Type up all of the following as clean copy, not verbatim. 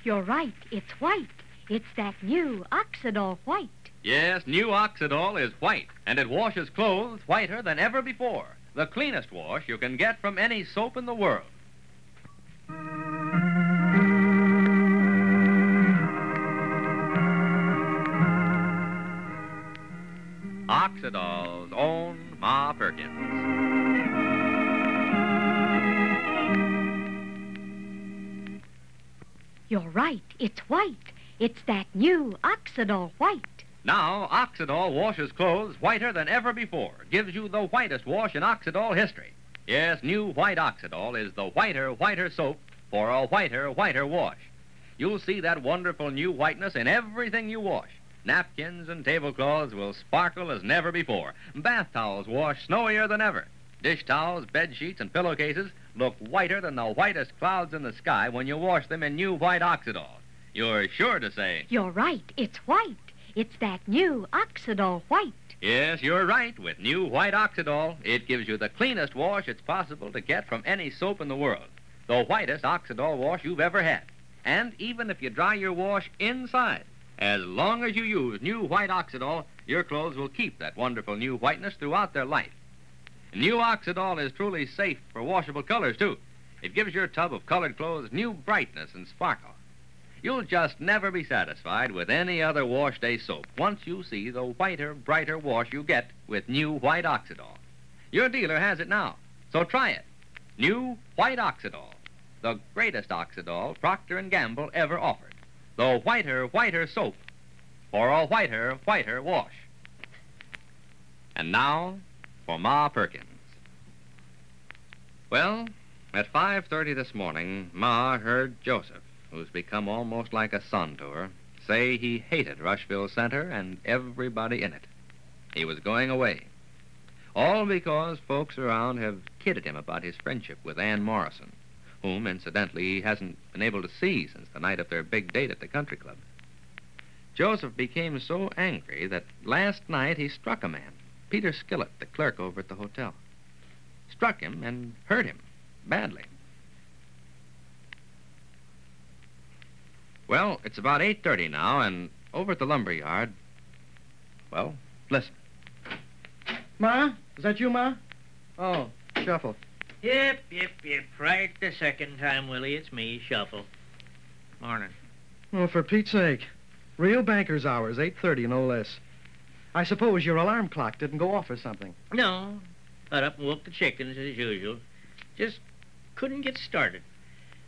You're right. It's white. It's that new Oxidol white. Yes, new Oxidol is white, and it washes clothes whiter than ever before. The cleanest wash you can get from any soap in the world. Oxidol's own Ma Perkins. You're right. It's white. It's that new Oxidol white. Now, Oxidol washes clothes whiter than ever before. Gives you the whitest wash in Oxidol history. Yes, new white Oxidol is the whiter soap for a whiter wash. You'll see that wonderful new whiteness in everything you wash. Napkins and tablecloths will sparkle as never before. Bath towels wash snowier than ever. Dish towels, bed sheets, and pillowcases look whiter than the whitest clouds in the sky when you wash them in new white Oxidol. You're sure to say... You're right. It's white. It's that new Oxidol white. Yes, you're right. With new white Oxidol, it gives you the cleanest wash it's possible to get from any soap in the world. The whitest Oxidol wash you've ever had. And even if you dry your wash inside, as long as you use new white Oxidol, your clothes will keep that wonderful new whiteness throughout their life. New Oxidol is truly safe for washable colors, too. It gives your tub of colored clothes new brightness and sparkle. You'll just never be satisfied with any other wash day soap once you see the whiter, brighter wash you get with new white Oxidol. Your dealer has it now, so try it. New white Oxidol, the greatest Oxidol Procter & Gamble ever offered. The whiter soap for a whiter wash. And now for Ma Perkins. Well, at 5:30 this morning, Ma heard Joseph, who's become almost like a son to her, say he hated Rushville Center and everybody in it. He was going away. All because folks around have kidded him about his friendship with Ann Morrison, whom, incidentally, he hasn't been able to see since the night of their big date at the country club. Joseph became so angry that last night he struck a man, Peter Skillett, the clerk over at the hotel. Struck him and hurt him badly. Well, it's about 8:30 now, and over at the lumber yard, well, listen. Ma? Is that you, Ma? Oh, Shuffle. Yep. Right the second time, Willie. It's me, Shuffle. Morning. Oh, for Pete's sake. Real banker's hours, 8:30, no less. I suppose your alarm clock didn't go off or something. No. Got up and woke the chickens as usual. Just couldn't get started.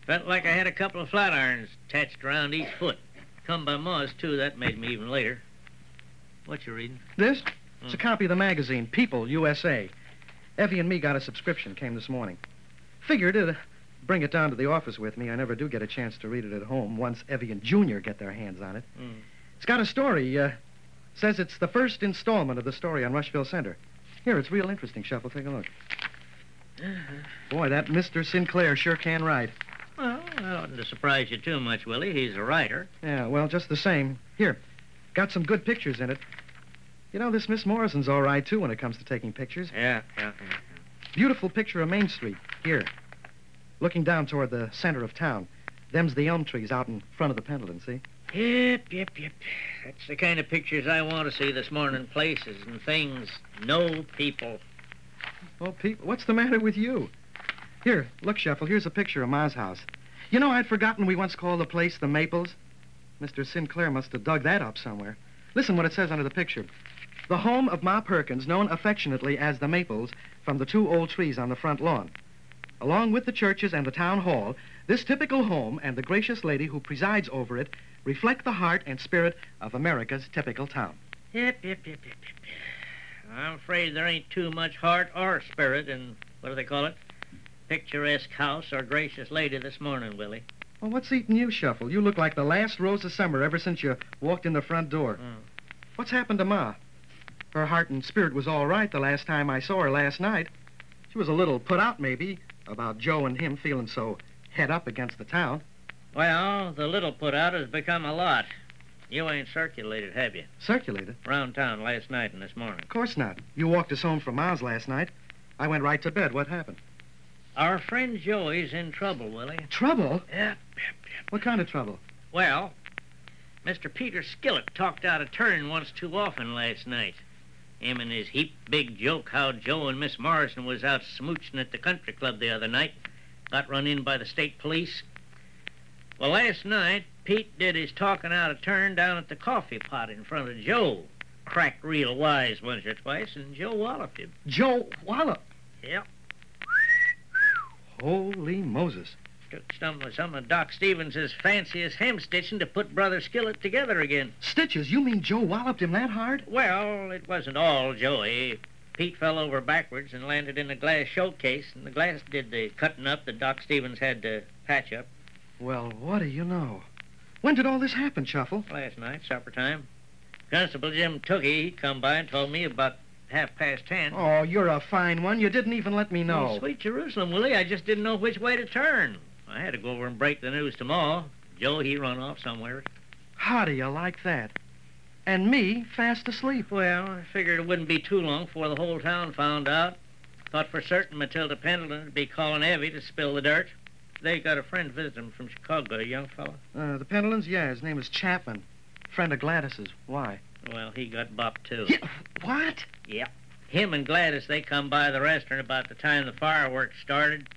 Felt like I had a couple of flat irons attached around each foot. Come by Ma's, too. That made me even later. What you reading? This? It's a copy of the magazine, People, USA. Effie and me got a subscription, came this morning. Figured it'd bring it down to the office with me. I never do get a chance to read it at home once Effie and Junior get their hands on it. It's got a story. Says it's the first installment of the story on Rushville Center. Here, it's real interesting, Shuffle. Take a look. Boy, that Mr. Sinclair sure can write. Well, that oughtn't to surprise you too much, Willie. He's a writer. Yeah, well, just the same. Here, got some good pictures in it. You know, this Miss Morrison's all right, too, when it comes to taking pictures. Yeah. Beautiful picture of Main Street. Here. Looking down toward the center of town. Them's the elm trees out in front of the Pendleton, see? Yep. That's the kind of pictures I want to see this morning. Places and things. No people. Oh, people, what's the matter with you? Here, look, Shuffle, here's a picture of Ma's house. You know, I'd forgotten we once called the place the Maples. Mr. Sinclair must have dug that up somewhere. Listen what it says under the picture. The home of Ma Perkins, known affectionately as the Maples, from the 2 old trees on the front lawn. Along with the churches and the town hall, this typical home and the gracious lady who presides over it reflect the heart and spirit of America's typical town. Yep. I'm afraid there ain't too much heart or spirit in, what do they call it? Picturesque house or gracious lady this morning, Willie. Well, what's eating you, Shuffle? You look like the last rose of summer ever since you walked in the front door. What's happened to Ma? Her heart and spirit was all right the last time I saw her last night. She was a little put out, maybe, about Joe and him feeling so head up against the town. Well, the little put out has become a lot. You ain't circulated, have you? Circulated? Around town last night and this morning. Of course not. You walked us home from Ma's last night. I went right to bed. What happened? Our friend Joey's in trouble, Willie. Trouble? Yep. What kind of trouble? Well, Mr. Peter Skillet talked out of turn once too often last night. Him and his heap big joke how Joe and Miss Morrison was out smooching at the country club the other night. Got run in by the state police. Well, last night, Pete did his talking out of turn down at the coffee pot in front of Joe. Cracked real wise once or twice, and Joe walloped him. Joe Wallop? Yep. Holy Moses. Took some of Doc Stevens's fanciest hem-stitching to put Brother Skillet together again. Stitches? You mean Joe walloped him that hard? Well, it wasn't all Joey. Pete fell over backwards and landed in a glass showcase, and the glass did the cutting up that Doc Stevens had to patch up. Well, what do you know? When did all this happen, Shuffle? Last night, supper time. Constable Jim Tookie, he come by and told me about 10:30. Oh, you're a fine one. You didn't even let me know. Hey, sweet Jerusalem, Willie, I just didn't know which way to turn. I had to go over and break the news to Ma. Joe, he run off somewhere. How do you like that? And me fast asleep. Well, I figured it wouldn't be too long before the whole town found out. Thought for certain Matilda Pendleton would be calling Evie to spill the dirt. They got a friend visiting from Chicago, a young fella. The Pendletons? Yeah, his name is Chapman. Friend of Gladys's. Why? Well, he got bopped, too. Yeah, what? Yep. Him and Gladys, they come by the restaurant about the time the fireworks started.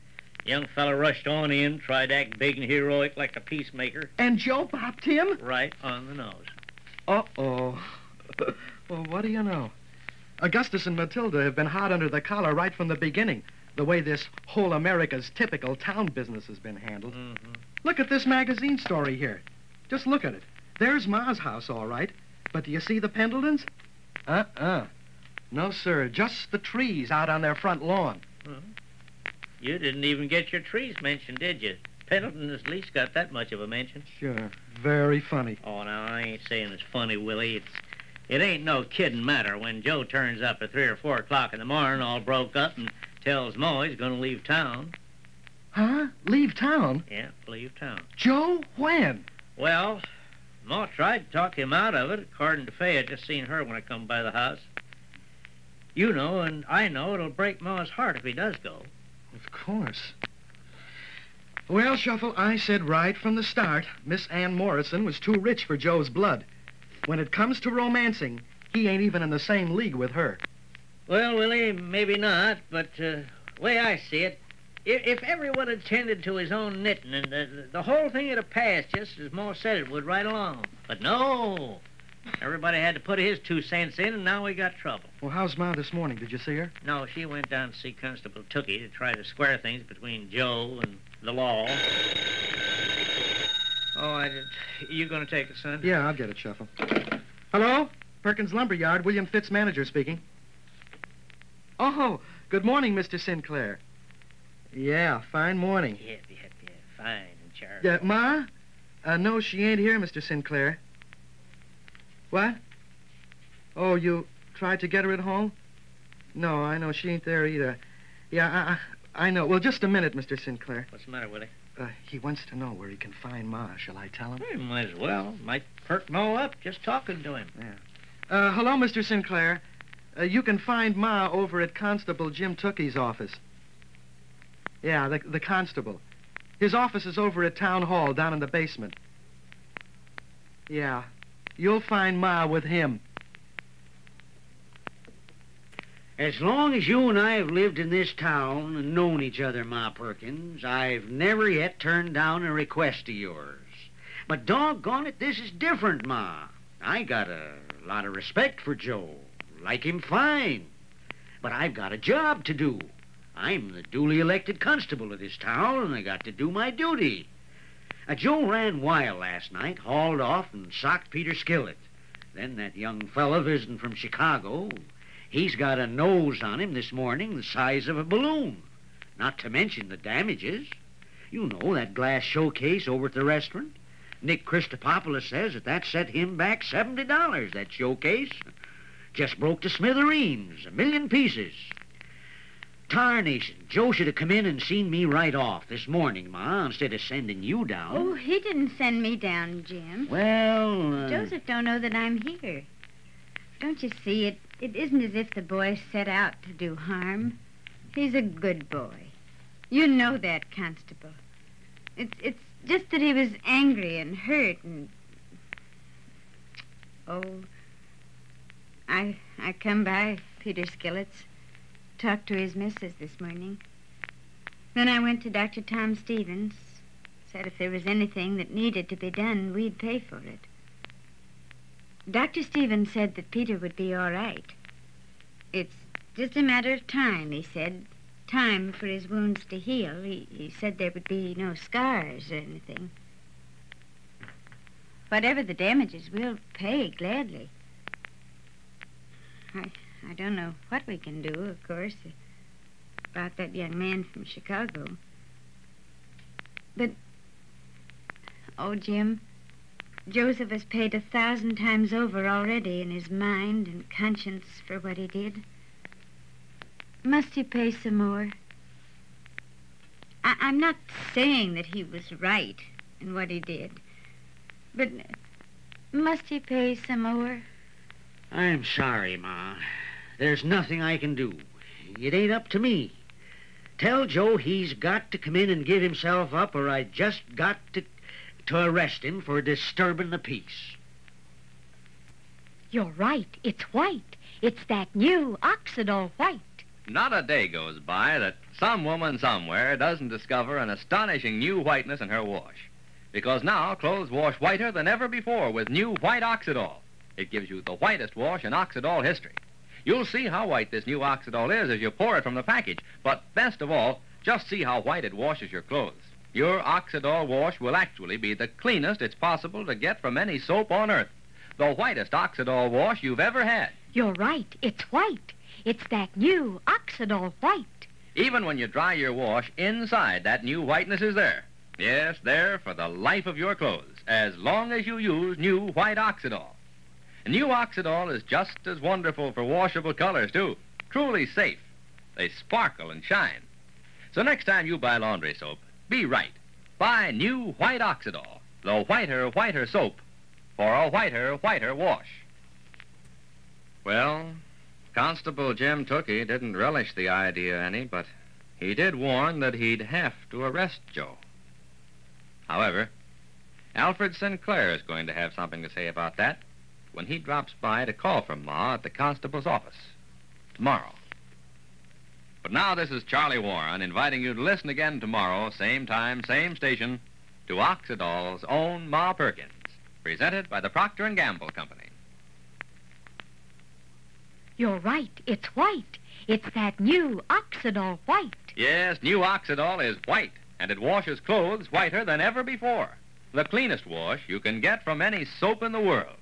Young fella rushed on in, tried to act big and heroic like a peacemaker. And Joe bopped him? Right on the nose. Uh-oh. Well, what do you know? Augustus and Matilda have been hot under the collar right from the beginning, the way this whole America's typical town business has been handled. Mm-hmm. Look at this magazine story here. Just look at it. There's Ma's house, all right. But do you see the Pendletons? No, sir. Just the trees out on their front lawn. Well, you didn't even get your trees mentioned, did you? Pendleton at least got that much of a mention. Sure. Very funny. Oh, now, I ain't saying it's funny, Willie. It ain't no kidding matter when Joe turns up at 3 or 4 o'clock in the morning all broke up and tells Ma he's going to leave town. Huh? Leave town? Yeah, leave town. Joe? When? Well, Ma tried to talk him out of it. According to Faye, I just seen her when I come by the house. You know, and I know it'll break Ma's heart if he does go. Of course. Well, Shuffle, I said right from the start, Miss Ann Morrison was too rich for Joe's blood. When it comes to romancing, he ain't even in the same league with her. Well, Willie, maybe not, but way I see it, if everyone had tended to his own knitting, and the whole thing would have passed just as Ma said it would right along. But no, everybody had to put his 2 cents in, and now we got trouble. Well, how's Ma this morning? Did you see her? No, she went down to see Constable Tookie to try to square things between Joe and the law. Oh, you gonna take it, son? Yeah, I'll get it, Shuffle. Hello? Perkins Lumberyard, William Fitz, manager speaking. Oh, good morning, Mr. Sinclair. Yeah, fine morning. Yeah, fine and charming. Yeah, Ma? No, she ain't here, Mr. Sinclair. What? Oh, you tried to get her at home? No, I know, she ain't there either. Yeah, I know. Well, just a minute, Mr. Sinclair. What's the matter, Willie? He wants to know where he can find Ma. Shall I tell him? Well, might as well. Might perk Ma up just talking to him. Yeah. Hello, Mr. Sinclair. You can find Ma over at Constable Jim Tookie's office. Yeah, the constable. His office is over at Town Hall down in the basement. Yeah. You'll find Ma with him. As long as you and I have lived in this town and known each other, Ma Perkins, I've never yet turned down a request of yours. But doggone it, this is different, Ma. I got a lot of respect for Joe. Like him fine. But I've got a job to do. I'm the duly elected constable of this town, and I got to do my duty. Joe ran wild last night, hauled off and socked Peter Skillet. Then that young fella visiting from Chicago, he's got a nose on him this morning the size of a balloon. Not to mention the damages. You know, that glass showcase over at the restaurant. Nick Christopoulos says that set him back $70, that showcase. Just broke to smithereens, 1,000,000 pieces. Tarnation, Joe should have come in and seen me right off this morning, Ma, instead of sending you down. Oh, he didn't send me down, Jim. Well, Joseph don't know that I'm here. Don't you see, it isn't as if the boy set out to do harm. He's a good boy. You know that, Constable. It's just that he was angry and hurt and... Oh, I come by Peter Skillet's, talked to his missus this morning. Then I went to Dr. Tom Stevens, said if there was anything that needed to be done, we'd pay for it. Dr. Stevens said that Peter would be all right. It's just a matter of time, he said. Time for his wounds to heal. He said there would be no scars or anything. Whatever the damages, we'll pay gladly. I don't know what we can do, of course, about that young man from Chicago. But, oh, Jim, Joseph has paid 1,000 times over already in his mind and conscience for what he did. Must he pay some more? I'm not saying that he was right in what he did, but must he pay some more? I'm sorry, Ma. There's nothing I can do. It ain't up to me. Tell Joe he's got to come in and give himself up, or I just got to arrest him for disturbing the peace. You're right. It's white. It's that new Oxidol white. Not a day goes by that some woman somewhere doesn't discover an astonishing new whiteness in her wash. Because now clothes wash whiter than ever before with new white Oxidol. It gives you the whitest wash in Oxidol history. You'll see how white this new Oxidol is as you pour it from the package. But best of all, just see how white it washes your clothes. Your Oxidol wash will actually be the cleanest it's possible to get from any soap on earth. The whitest Oxidol wash you've ever had. You're right. It's white. It's that new Oxidol white. Even when you dry your wash, inside that new whiteness is there. Yes, there for the life of your clothes, as long as you use new white Oxidol. New Oxidol is just as wonderful for washable colors, too. Truly safe. They sparkle and shine. So next time you buy laundry soap, be right. Buy new white Oxidol, the whiter soap, for a whiter wash. Well, Constable Jim Tookie didn't relish the idea any, but he did warn that he'd have to arrest Joe. However, Alfred Sinclair is going to have something to say about that when he drops by to call from Ma at the constable's office tomorrow. But now this is Charlie Warren inviting you to listen again tomorrow, same time, same station, to Oxidol's own Ma Perkins, presented by the Procter & Gamble Company. You're right. It's white. It's that new Oxidol white. Yes, new Oxidol is white, and it washes clothes whiter than ever before. The cleanest wash you can get from any soap in the world.